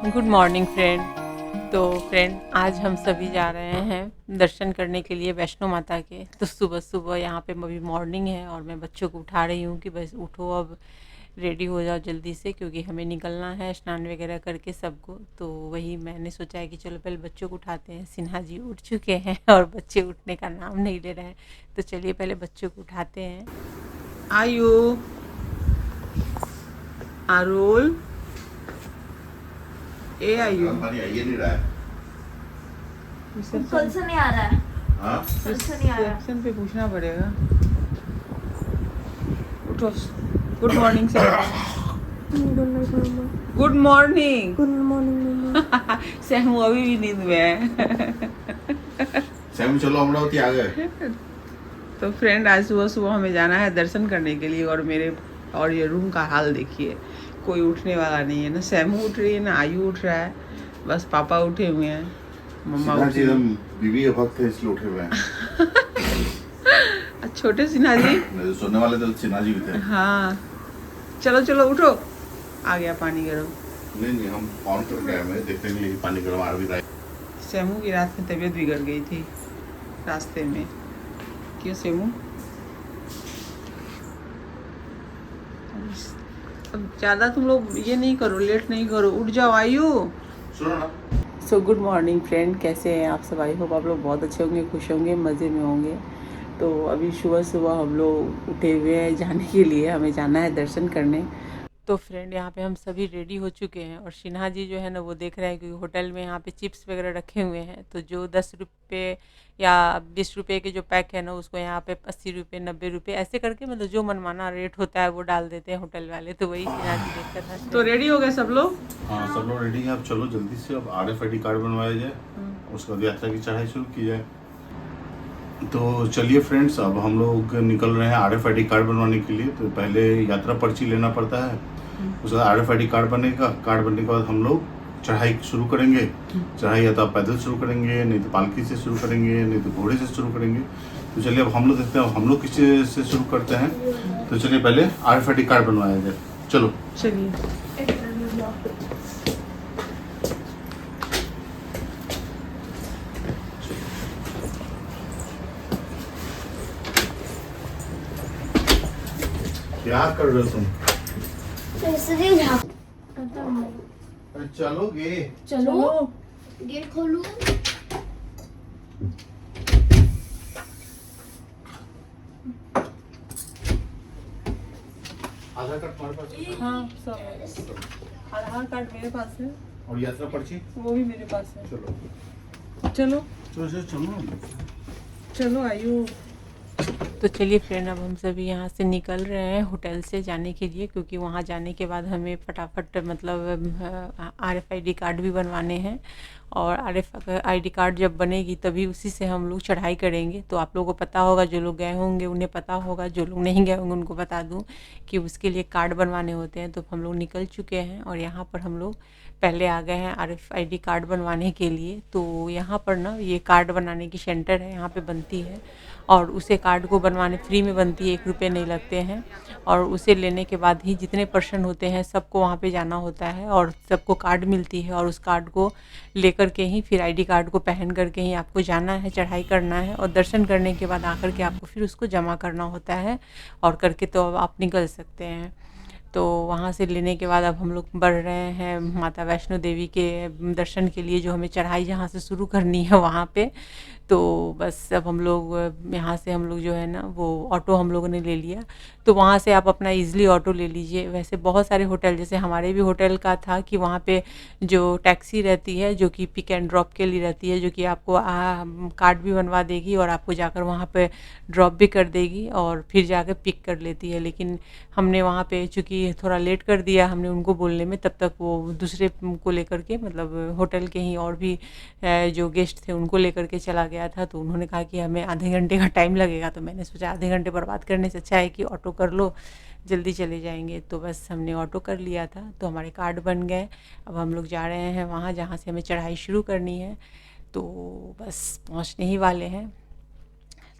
Good morning friend. तो friend आज हम सभी जा रहे हैं दर्शन करने के लिए वैष्णो माता के। तो सुबह सुबह यहाँ पे अभी मॉर्निंग है और मैं बच्चों को उठा रही हूँ कि बस उठो, अब रेडी हो जाओ जल्दी से, क्योंकि हमें निकलना है स्नान वगैरह करके सबको। तो वही मैंने सोचा है कि चलो पहले बच्चों को उठाते हैं। सिन्हा जी उठ चुके हैं और बच्चे उठने का नाम नहीं ले रहे हैं, तो चलिए पहले बच्चों को उठाते हैं। आयु, आरुल, ए आयु, पानी आ ही नहीं रहा है। कल से नहीं आ रहा है। हाँ? कल से नहीं आ रहा है। रिसेप्शन पे पूछना पड़ेगा। उठो, गुड मॉर्निंग से। Good morning. Good morning. सहमू अभी भी नींद में है। सैम चलो अमरावती आ गए। तो फ्रेंड आज सुबह सुबह हमें जाना है दर्शन करने के लिए, और ये रूम का हाल देखिए, कोई उठने वाला नहीं है। ना सैमू उठ रही है ना आयु उठ रहा है, बस पापा उठे हुए हैं, मम्मा सिन्हा उठी जी हुई हम बीवी के भक्त हैं इसलिए उठे हुए हैं। हैं। छोटे सिन्हा जी। नहीं तो सोने वाले तो सिन्हा जी भी थे। हाँ चलो चलो उठो, आ गया पानी गर्म। नहीं हम ऑन करके आए हैं, देखते हैं कि पानी गर्म आ भी रहा है। सेमू की रात में तबीयत बिगड़ गई थी रास्ते में। क्यों सेमू? अब ज़्यादा तुम लोग ये नहीं करो, लेट नहीं करो, उठ जाओ आयु। सुनो ना, सो गुड मॉर्निंग फ्रेंड, कैसे हैं आप सब? आई होप आप लोग बहुत अच्छे होंगे, खुश होंगे, मज़े में होंगे। तो अभी सुबह सुबह हम लोग उठे हुए हैं जाने के लिए, हमें जाना है दर्शन करने। तो फ्रेंड यहाँ पे हम सभी रेडी हो चुके हैं और सिन्हा जी जो है ना वो देख रहे हैं, क्योंकि होटल में यहाँ पे चिप्स वगैरह रखे हुए हैं। तो जो 10 रुपये या 20 रुपये के जो पैक है ना, उसको यहाँ पे 80 रुपये 90 रुपये ऐसे करके, मतलब जो मनमाना रेट होता है वो डाल देते हैं होटल वाले। तो वही सिन्हा जी देख कर हंस। तो रेडी हो गए सब लोग? हाँ सब लोग रेडी हैं। अब चलो जल्दी से अब RFID कार्ड बनवाया जाए, उसके बाद यात्रा की चढ़ाई शुरू की जाए। तो चलिए फ्रेंड्स, अब हम लोग निकल रहे हैं RFID कार्ड बनवाने के लिए। तो पहले यात्रा पर्ची लेना पड़ता है, उसके बाद RFID कार्ड बनेगा। कार्ड बनने के बाद हम लोग चढ़ाई शुरू करेंगे। चढ़ाई या तो आप पैदल शुरू करेंगे, नहीं तो पालकी से शुरू करेंगे, नहीं तो घोड़े से शुरू करेंगे। तो चलिए अब हम लोग देखते हैं हम लोग किस से शुरू करते हैं। तो चलिए पहले RFID कार्ड बनवाया जाए, चलो। चलिए। क्या कर रहे हो तुम? अरे चलोगे? चलो गेट खोलो। आधार कार्ड तुम्हारे पास है? हाँ सब, आधार कार्ड मेरे पास है, और यात्रा पर्ची? वो भी मेरे पास है। चलो चलो चलो चलो। चलो आयु। तो चलिए फ्रेंड, अब हम सभी यहाँ से निकल रहे हैं होटल से जाने के लिए, क्योंकि वहाँ जाने के बाद हमें फटाफट मतलब RFID कार्ड भी बनवाने हैं। और RFID कार्ड जब बनेगी तभी उसी से हम लोग चढ़ाई करेंगे। तो आप लोगों को पता होगा, जो लोग गए होंगे उन्हें पता होगा, जो लोग नहीं गए होंगे उनको बता दूं कि उसके लिए कार्ड बनवाने होते हैं। तो हम लोग निकल चुके हैं और यहाँ पर हम लोग पहले आ गए हैं RFID कार्ड बनवाने के लिए। तो यहाँ पर ना ये कार्ड बनाने की सेंटर है, यहाँ पे बनती है और उसे कार्ड को बनवाने फ्री में बनती है, 1 रुपये नहीं लगते हैं। और उसे लेने के बाद ही जितने पर्सन होते हैं सबको वहाँ पे जाना होता है और सबको कार्ड मिलती है। और उस कार्ड को लेकर के ही फिर ID कार्ड को पहन करके ही आपको जाना है, चढ़ाई करना है। और दर्शन करने के बाद आकर के आपको फिर उसको जमा करना होता है, और करके तो अब आप निकल सकते हैं। तो वहाँ से लेने के बाद अब हम लोग बढ़ रहे हैं माता वैष्णो देवी के दर्शन के लिए, जो हमें चढ़ाई जहाँ से शुरू करनी है वहाँ पे। तो बस अब हम लोग यहाँ से हम लोग जो है ना वो ऑटो हम लोगों ने ले लिया। तो वहाँ से आप अपना ईज़िली ऑटो ले लीजिए। वैसे बहुत सारे होटल, जैसे हमारे भी होटल का था कि वहाँ पे जो टैक्सी रहती है जो कि पिक एंड ड्रॉप के लिए रहती है, जो कि आपको कार्ड भी बनवा देगी और आपको जाकर वहाँ पे ड्रॉप भी कर देगी और फिर जाकर पिक कर लेती है। लेकिन हमने वहाँ पे चूँकि थोड़ा लेट कर दिया हमने उनको बोलने में, तब तक वो दूसरे को लेकर के, मतलब होटल के ही और भी जो गेस्ट थे उनको लेकर के चला गया था। तो उन्होंने कहा कि हमें आधे घंटे का टाइम लगेगा। तो मैंने सोचा आधे घंटे बर्बाद करने से अच्छा है कि ऑटो कर लो, जल्दी चले जाएंगे। तो बस हमने ऑटो कर लिया था, तो हमारे कार्ड बन गए। अब हम लोग जा रहे हैं वहाँ जहाँ से हमें चढ़ाई शुरू करनी है। तो बस पहुँचने ही वाले हैं।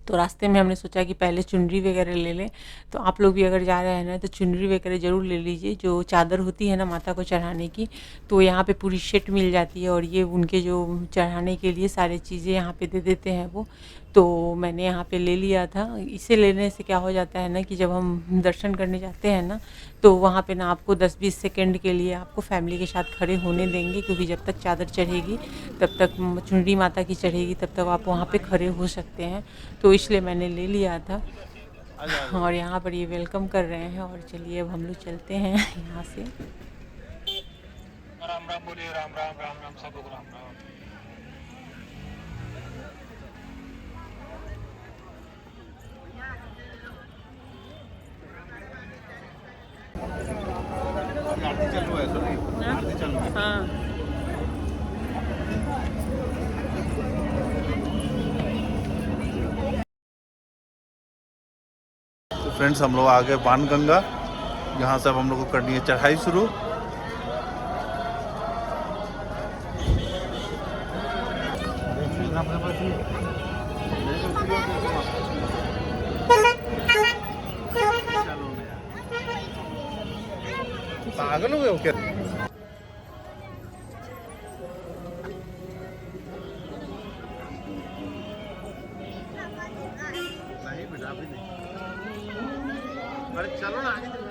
तो रास्ते में हमने सोचा कि पहले चुनरी वगैरह ले लें। तो आप लोग भी अगर जा रहे हैं ना तो चुनरी वगैरह ज़रूर ले लीजिए, जो चादर होती है ना माता को चढ़ाने की, तो यहाँ पे पूरी सेट मिल जाती है और ये उनके जो चढ़ाने के लिए सारी चीज़ें यहाँ पे दे देते हैं वो। तो मैंने यहाँ पे ले लिया था। इसे लेने से क्या हो जाता है ना कि जब हम दर्शन करने जाते हैं ना तो वहाँ पे ना आपको 10-20 सेकंड के लिए आपको फैमिली के साथ खड़े होने देंगे, क्योंकि जब तक चादर चढ़ेगी तब तक चुनरी माता की चढ़ेगी तब तक आप वहाँ पे खड़े हो सकते हैं। तो इसलिए मैंने ले लिया था और यहाँ पर ये वेलकम कर रहे हैं। और चलिए अब हम लोग चलते हैं यहाँ से। राम राम बोलिए, राम राम राम राम सब लोग राम राम। आरती चालू है, सॉरी आरती चालू है। हाँ तो फ्रेंड्स हम लोग आ गए बाणगंगा। यहाँ से अब हम लोग को करनी है चढ़ाई शुरू। पागल हो गए हो क्या? नहीं बेटा अभी नहीं। अरे चलो ना आगे चलो।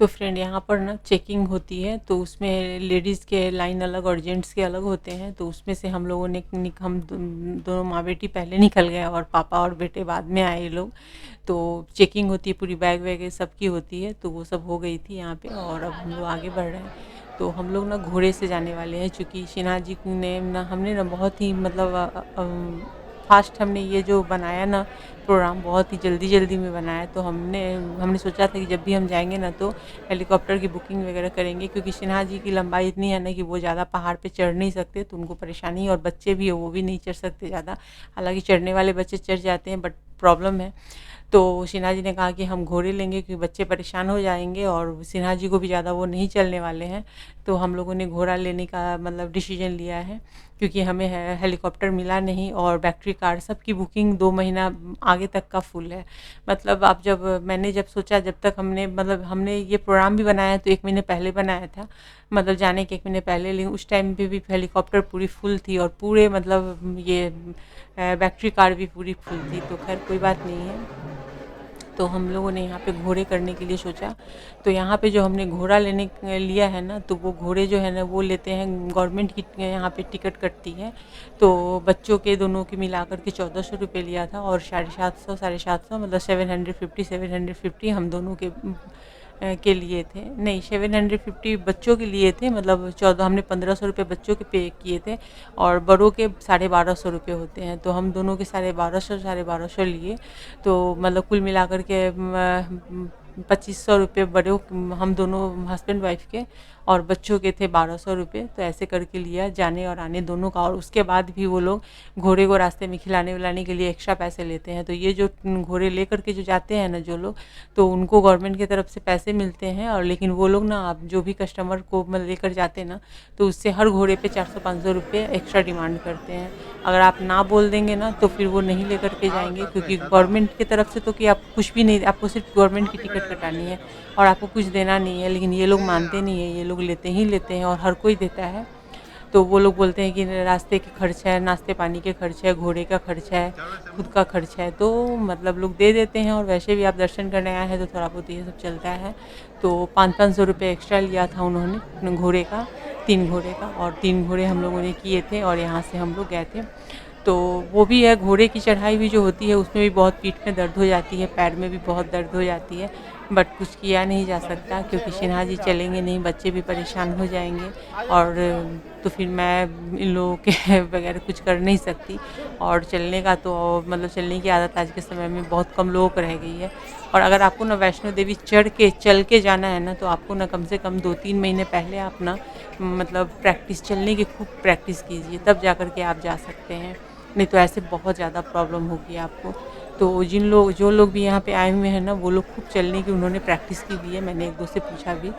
तो फ्रेंड यहाँ पर ना चेकिंग होती है, तो उसमें लेडीज़ के लाइन अलग और जेंट्स के अलग होते हैं। तो उसमें से हम लोगों ने हम दोनों माँ बेटी पहले निकल गए और पापा और बेटे बाद में आए लोग। तो चेकिंग होती है, पूरी बैग वैग सबकी होती है, तो वो सब हो गई थी यहाँ पे। और अब हम लोग आगे बढ़ रहे हैं। तो हम लोग ना घोड़े से जाने वाले हैं, चूँकि सिन्हा जी ने ना हमने ना बहुत ही मतलब फास्ट हमने ये जो बनाया ना प्रोग्राम, बहुत ही जल्दी में बनाया। तो हमने सोचा था कि जब भी हम जाएंगे ना तो हेलीकॉप्टर की बुकिंग वगैरह करेंगे, क्योंकि सिन्हा जी की लंबाई इतनी है ना कि वो ज़्यादा पहाड़ पे चढ़ नहीं सकते, तो उनको परेशानी। और बच्चे भी है वो भी नहीं चढ़ सकते ज़्यादा, हालांकि चढ़ने वाले बच्चे चढ़ जाते हैं, बट प्रॉब्लम है। तो सिन्हा जी ने कहा कि हम घोड़े लेंगे क्योंकि बच्चे परेशान हो जाएंगे और सिन्हा जी को भी ज़्यादा वो नहीं चलने वाले हैं। तो हम लोगों ने घोड़ा लेने का मतलब डिसीजन लिया है, क्योंकि हमें हेलीकॉप्टर मिला नहीं और बैटरी कार सबकी बुकिंग 2 महीना आगे तक का फुल है। मतलब आप मैंने जब सोचा, जब तक हमने ये प्रोग्राम भी बनाया तो 1 महीने पहले बनाया था, मतलब जाने के 1 महीने पहले, लेकिन उस टाइम पे भी हेलीकॉप्टर पूरी फुल थी और पूरे मतलब ये बैटरी कार भी पूरी फुल थी। तो खैर कोई बात नहीं है। तो हम लोगों ने यहाँ पे घोड़े करने के लिए सोचा। तो यहाँ पे जो हमने घोड़ा लिया है ना, तो वो घोड़े जो है ना वो लेते हैं, गवर्नमेंट की यहाँ पे टिकट कटती है। तो बच्चों के दोनों की मिलाकर के 1400 रुपये लिया था और 750 मतलब 750 हम दोनों के लिए थे। नहीं, 750 बच्चों के लिए थे, मतलब 14, हमने 1500 रुपये बच्चों के पे किए थे और बड़ों के 1250 रुपये होते हैं। तो हम दोनों के 1250 लिए। तो मतलब कुल मिलाकर के 2500 रुपये बड़े हम दोनों हस्बैंड वाइफ के, और बच्चों के थे 1200 रुपये। तो ऐसे करके लिया, जाने और आने दोनों का। और उसके बाद भी वो लोग घोड़े को रास्ते में खिलाने विलाने के लिए एक्स्ट्रा पैसे लेते हैं। तो ये जो घोड़े लेकर के जो जाते हैं ना जो लोग, तो उनको गवर्नमेंट की तरफ से पैसे मिलते हैं। और लेकिन वो लोग ना, आप जो भी कस्टमर को लेकर जाते हैं ना, तो उससे हर घोड़े पे 400-500 रुपये एक्स्ट्रा डिमांड करते हैं। अगर आप ना बोल देंगे ना तो फिर वो नहीं लेकर के जाएंगे, क्योंकि गवर्नमेंट की तरफ से तो कि आप कुछ भी नहीं, आपको सिर्फ गवर्नमेंट की टिकट कटानी है और आपको कुछ देना नहीं है। लेकिन ये लोग मानते नहीं है, ये लोग लेते हैं और हर कोई देता है। तो वो लोग बोलते हैं कि रास्ते के खर्च है, नाश्ते पानी के खर्च है, घोड़े का खर्च है, खुद का खर्च है, तो मतलब लोग दे देते हैं। और वैसे भी आप दर्शन करने आए हैं तो थोड़ा बहुत ये सब चलता है। तो 500-500 रुपये एक्स्ट्रा लिया था उन्होंने घोड़े का, 3 घोड़े का, और 3 घोड़े हम लोगों ने किए थे और यहाँ से हम लोग गए थे। तो वो भी है, घोड़े की चढ़ाई भी जो होती है उसमें भी बहुत पीठ में दर्द हो जाती है, पैर में भी बहुत दर्द हो जाती है, बट कुछ किया नहीं जा सकता, क्योंकि सिन्हा जी चलेंगे नहीं, बच्चे भी परेशान हो जाएंगे। और तो फिर मैं इन लोगों के बगैर कुछ कर नहीं सकती। और चलने का तो मतलब चलने की आदत आज के समय में बहुत कम लोगों को रह गई है। और अगर आपको ना वैष्णो देवी चल के जाना है ना, तो आपको ना कम से कम 2-3 महीने पहले आप ना मतलब चलने की खूब प्रैक्टिस कीजिए, तब जा कर के आप जा सकते हैं, नहीं तो ऐसे बहुत ज़्यादा प्रॉब्लम होगी आपको। तो जो लोग भी यहाँ पे आए हुए हैं ना, वो लोग खूब चलने की उन्होंने प्रैक्टिस की भी है, मैंने एक दो से पूछा भी।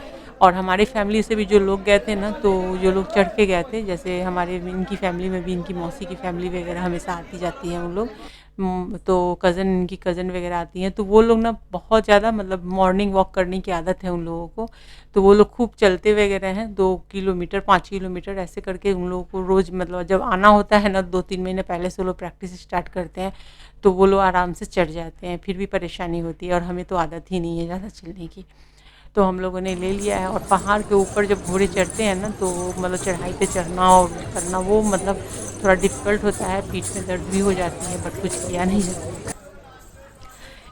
और हमारी फैमिली से भी जो लोग गए थे ना, तो जो लोग चढ़ के गए थे, जैसे हमारे इनकी फैमिली में भी इनकी मौसी की फैमिली वगैरह हमेशा आती जाती हैं उन लोग। तो इनकी कज़न वगैरह आती हैं, तो वो लोग ना बहुत ज़्यादा मतलब मॉर्निंग वॉक करने की आदत है उन लोगों को। तो वो लोग खूब चलते वगैरह हैं, 2 किलोमीटर 5 किलोमीटर ऐसे करके उन लोगों को रोज़, मतलब जब आना होता है ना 2-3 महीने पहले से वो लोग प्रैक्टिस स्टार्ट करते हैं, तो वो लोग आराम से चढ़ जाते हैं। फिर भी परेशानी होती है और हमें तो आदत ही नहीं है ज़्यादा चलने की। तो हम लोगों ने ले लिया है। और पहाड़ के ऊपर जब घोड़े चढ़ते हैं ना, तो मतलब चढ़ाई पे चढ़ना और करना वो मतलब थोड़ा डिफ़िकल्ट होता है, पीठ में दर्द भी हो जाती है, बट कुछ किया नहीं जाता।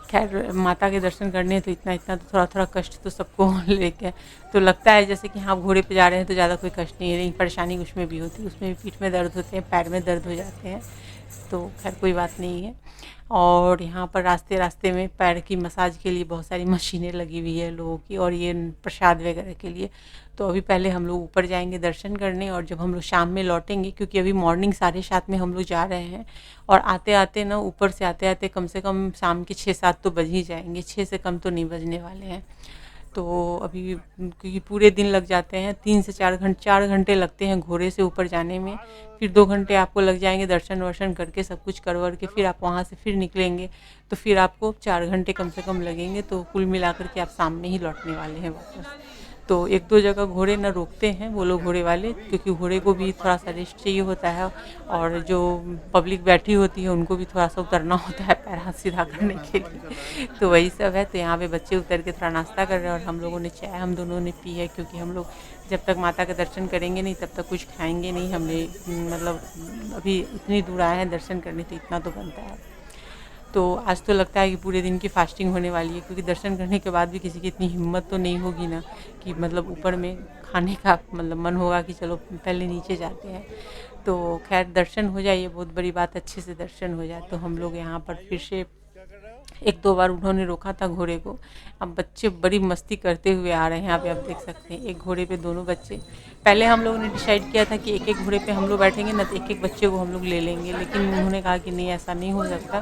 खैर माता के दर्शन करने तो इतना तो थोड़ा कष्ट तो सबको लेके तो लगता है जैसे कि हाँ घोड़े पे जा रहे हैं तो ज़्यादा कोई कष्ट नहीं है, लेकिन परेशानी उसमें भी होती है, उसमें भी पीठ में दर्द होते हैं, पैर में दर्द हो जाते हैं। तो खैर कोई बात नहीं है। और यहाँ पर रास्ते में पैर की मसाज के लिए बहुत सारी मशीनें लगी हुई है लोगों की, और ये प्रसाद वगैरह के लिए। तो अभी पहले हम लोग ऊपर जाएंगे दर्शन करने, और जब हम लोग शाम में लौटेंगे, क्योंकि अभी मॉर्निंग 7:30 में हम लोग जा रहे हैं, और आते आते ना ऊपर से आते आते कम से कम शाम के 6-7 तो बज ही जाएंगे, 6 से कम तो नहीं बजने वाले हैं। तो अभी क्योंकि पूरे दिन लग जाते हैं, 3 से 4 घंटे लगते हैं घोड़े से ऊपर जाने में। फिर 2 घंटे आपको लग जाएंगे दर्शन वर्शन करके, सब कुछ कर के फिर आप वहाँ से फिर निकलेंगे, तो फिर आपको 4 घंटे कम से कम लगेंगे। तो कुल मिलाकर के आप शाम में ही लौटने वाले हैं वापस। तो 1-2 जगह घोड़े ना रोकते हैं वो लोग घोड़े वाले, क्योंकि घोड़े को भी थोड़ा सा रेस्ट चाहिए होता है, और जो पब्लिक बैठी होती है उनको भी थोड़ा सा उतरना होता है पैर हाथ सीधा करने के लिए। तो वही सब है। तो यहाँ पे बच्चे उतर के थोड़ा नाश्ता कर रहे हैं, और हम लोगों ने चाय हम दोनों ने पी है, क्योंकि हम लोग जब तक माता का दर्शन करेंगे नहीं तब तक कुछ खाएंगे नहीं। हमने मतलब अभी इतनी दूर आए हैं दर्शन करने, तो इतना तो बनता है। तो आज तो लगता है कि पूरे दिन की फास्टिंग होने वाली है, क्योंकि दर्शन करने के बाद भी किसी की इतनी हिम्मत तो नहीं होगी ना कि मतलब ऊपर में खाने का मतलब मन होगा कि चलो पहले नीचे जाते हैं। तो खैर दर्शन हो जाए, ये बहुत बड़ी बात, अच्छे से दर्शन हो जाए। तो हम लोग यहाँ पर फिर से 1-2 बार उन्होंने रोका था घोड़े को। अब बच्चे बड़ी मस्ती करते हुए आ रहे हैं, यहाँ पे आप देख सकते हैं, एक घोड़े पे दोनों बच्चे। पहले हम लोगों ने डिसाइड किया था कि एक घोड़े पे हम लोग बैठेंगे ना, तो एक बच्चे को हम लोग ले लेंगे, लेकिन उन्होंने कहा कि नहीं ऐसा नहीं हो सकता,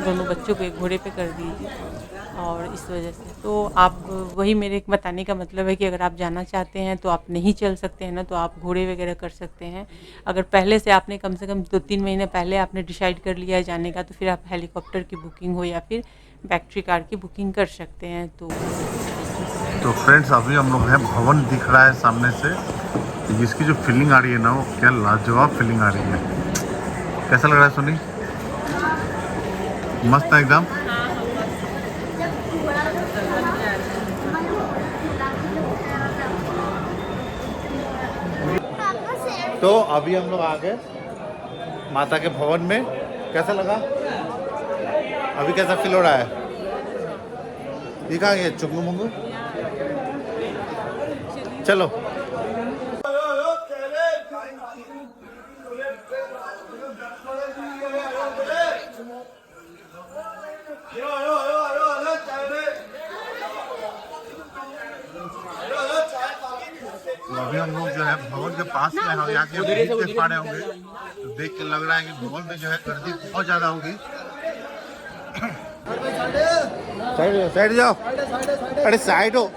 दोनों बच्चों को एक घोड़े पे कर दीजिए। और इस वजह से तो आप वही मेरे बताने का मतलब है कि अगर आप जाना चाहते हैं तो आप नहीं चल सकते हैं ना, तो आप घोड़े वगैरह कर सकते हैं। अगर पहले से आपने कम से कम 2-3 महीने पहले आपने डिसाइड कर लिया है जाने का, तो फिर आप हेलीकॉप्टर की बुकिंग हो या फिर बैटरी कार की बुकिंग कर सकते हैं। तो फ्रेंड्स अभी हम लोग हैं, भवन दिख रहा है सामने से, जिसकी जो फीलिंग आ रही है ना वो क्या लाजवाब फीलिंग आ रही है। कैसा लग रहा है सोनी? मस्त है एकदम। तो अभी हम लोग आ गए माता के भवन में। कैसा लगा? अभी कैसा फील हो रहा है? दिखा ये चुंगू मुंगू। चलो तो अभी हम लोग जो है भवन के पास में हम यहाँ के देख पा रहे होंगे, तो देख के लग रहा है कि भवन में जो है गर्दी बहुत ज़्यादा होगी। साइड जाओ, अरे साइड हो।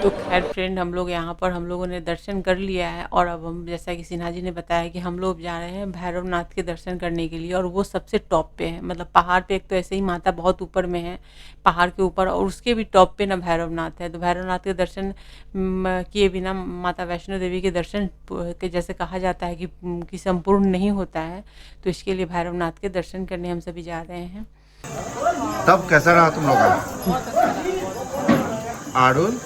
तो खैर फ्रेंड हम लोग यहाँ पर हम लोगों ने दर्शन कर लिया है, और अब हम जैसा कि सिन्हा जी ने बताया कि हम लोग जा रहे हैं भैरवनाथ के दर्शन करने के लिए, और वो सबसे टॉप पे है, मतलब पहाड़ पे। एक तो ऐसे ही माता बहुत ऊपर में है पहाड़ के ऊपर, और उसके भी टॉप पे ना भैरवनाथ है। तो भैरवनाथ के दर्शन किए बिना माता वैष्णो देवी के दर्शन के जैसे कहा जाता है कि संपूर्ण नहीं होता है। तो इसके लिए भैरवनाथ के दर्शन करने हम सभी जा रहे हैं। तब कैसा रहा तुम लोग आरुल?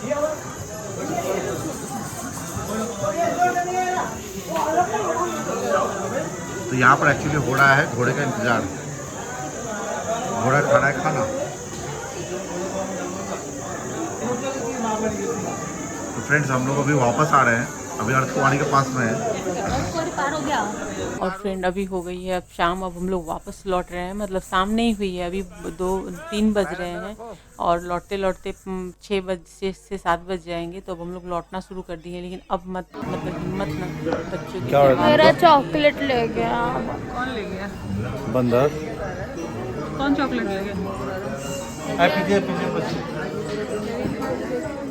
तो यहाँ पर एक्चुअली हो रहा है घोड़े का इंतजार, घोड़ा खा रहा है खाना। तो फ्रेंड्स हम लोग अभी वापस आ रहे हैं अभी अर्धकुंवारी के पास में है। पार हो गया। और फ्रेंड अभी हो गई है अब शाम, अब हम लोग वापस लौट रहे हैं, मतलब शाम नहीं हुई है, अभी 2-3 बज रहे हैं और लौटते लौटते 6 बजे से 7 बज जाएंगे। तो अब हम लोग लौटना शुरू कर दिए, लेकिन अब मतलब हिम्मत ना बच्चों की मेरा चॉकलेट ले गया। कौन ले गया? बंदर कौन चॉकलेट ले गया?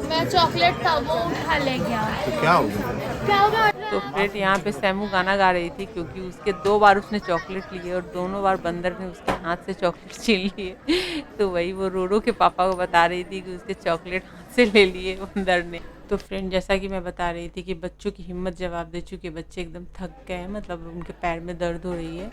मैं चॉकलेट था वो उठा ले गया। तो क्या हो गया? क्या हो गया? तो फ्रेंड यहाँ पे सैमू गाना गा रही थी, क्योंकि उसके 2 बार उसने चॉकलेट लिए और दोनों बार बंदर ने उसके हाथ से चॉकलेट छीन लिए। तो वही वो रो रो के पापा को बता रही थी कि उसके चॉकलेट हाथ से ले लिए बंदर ने। तो फ्रेंड जैसा कि मैं बता रही थी कि बच्चों की हिम्मत जवाब दे चुकी है, बच्चे एकदम थक गए हैं, मतलब उनके पैर में दर्द हो रही है।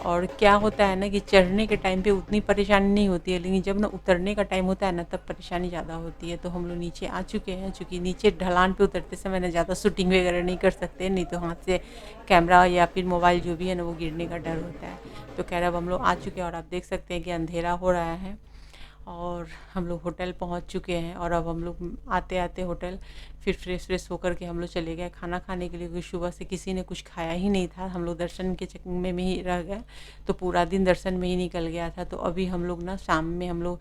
और क्या होता है ना कि चढ़ने के टाइम पे उतनी परेशानी नहीं होती है, लेकिन जब ना उतरने का टाइम होता है ना तब परेशानी ज़्यादा होती है। तो हम लोग नीचे आ चुके हैं, चूँकि नीचे ढलान पे उतरते समय ना ज़्यादा शूटिंग वगैरह नहीं कर सकते, नहीं तो हाथ से कैमरा या फिर मोबाइल जो भी है ना वो गिरने का डर होता है। तो कह रहा अब हम लोग आ चुके हैं और आप देख सकते हैं कि अंधेरा हो रहा है और हम लोग होटल पहुंच चुके हैं। और अब हम लोग आते आते होटल फिर फ्रेश होकर के हम लोग चले गए खाना खाने के लिए, क्योंकि सुबह से किसी ने कुछ खाया ही नहीं था। हम लोग दर्शन के चक्कर में ही रह गए, तो पूरा दिन दर्शन में ही निकल गया था। तो अभी हम लोग ना शाम में हम लोग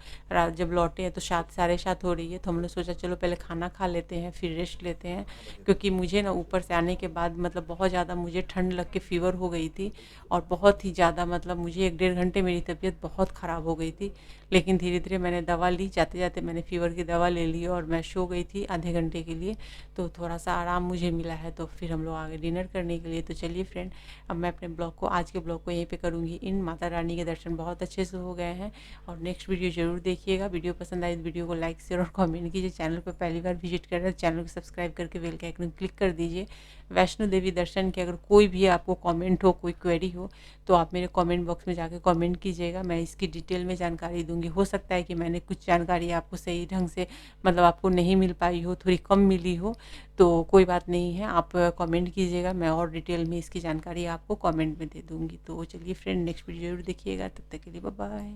जब लौटे हैं तो 7-7:30 हो रही है, तो हम लोग सोचा चलो पहले खाना खा लेते हैं फिर रेस्ट लेते हैं, क्योंकि मुझे ना ऊपर से आने के बाद मतलब बहुत ज़्यादा मुझे ठंड लग के फ़ीवर हो गई थी और बहुत ही ज़्यादा मतलब मुझे 1-1.5 घंटे मेरी तबीयत बहुत ख़राब हो गई थी। लेकिन धीरे धीरे मैंने दवा ली, जाते जाते मैंने फ़ीवर की दवा ले ली और मैं सो गई थी आधे घंटे के लिए, तो थोड़ा सा आराम मुझे मिला है। तो फिर हम लोग आगे डिनर करने के लिए। तो चलिए फ्रेंड, अब मैं अपने ब्लॉग को आज के ब्लॉग को यहीं पे करूँगी। इन माता रानी के दर्शन बहुत अच्छे से हो गए हैं और नेक्स्ट वीडियो ज़रूर देखिएगा। वीडियो पसंद आए तो वीडियो को लाइक शेयर और कमेंट कीजिए। चैनल पर पहली बार विजिट कर रहे हैं चैनल को सब्सक्राइब करके बेल के आइकन क्लिक कर दीजिए। वैष्णो देवी दर्शन के अगर कोई भी आपको कमेंट हो, कोई क्वेरी हो, तो आप मेरे कमेंट बॉक्स में जाके कमेंट कीजिएगा, मैं इसकी डिटेल में जानकारी दूंगी। हो सकता है कि मैंने कुछ जानकारी आपको सही ढंग से मतलब आपको नहीं मिल पाई हो, थोड़ी कम मिली हो, तो कोई बात नहीं है, आप कमेंट कीजिएगा, मैं और डिटेल में इसकी जानकारी आपको कमेंट में दे दूंगी। तो चलिए फ्रेंड, नेक्स्ट वीडियो जरूर देखिएगा, तब तक के लिए बाय बाय।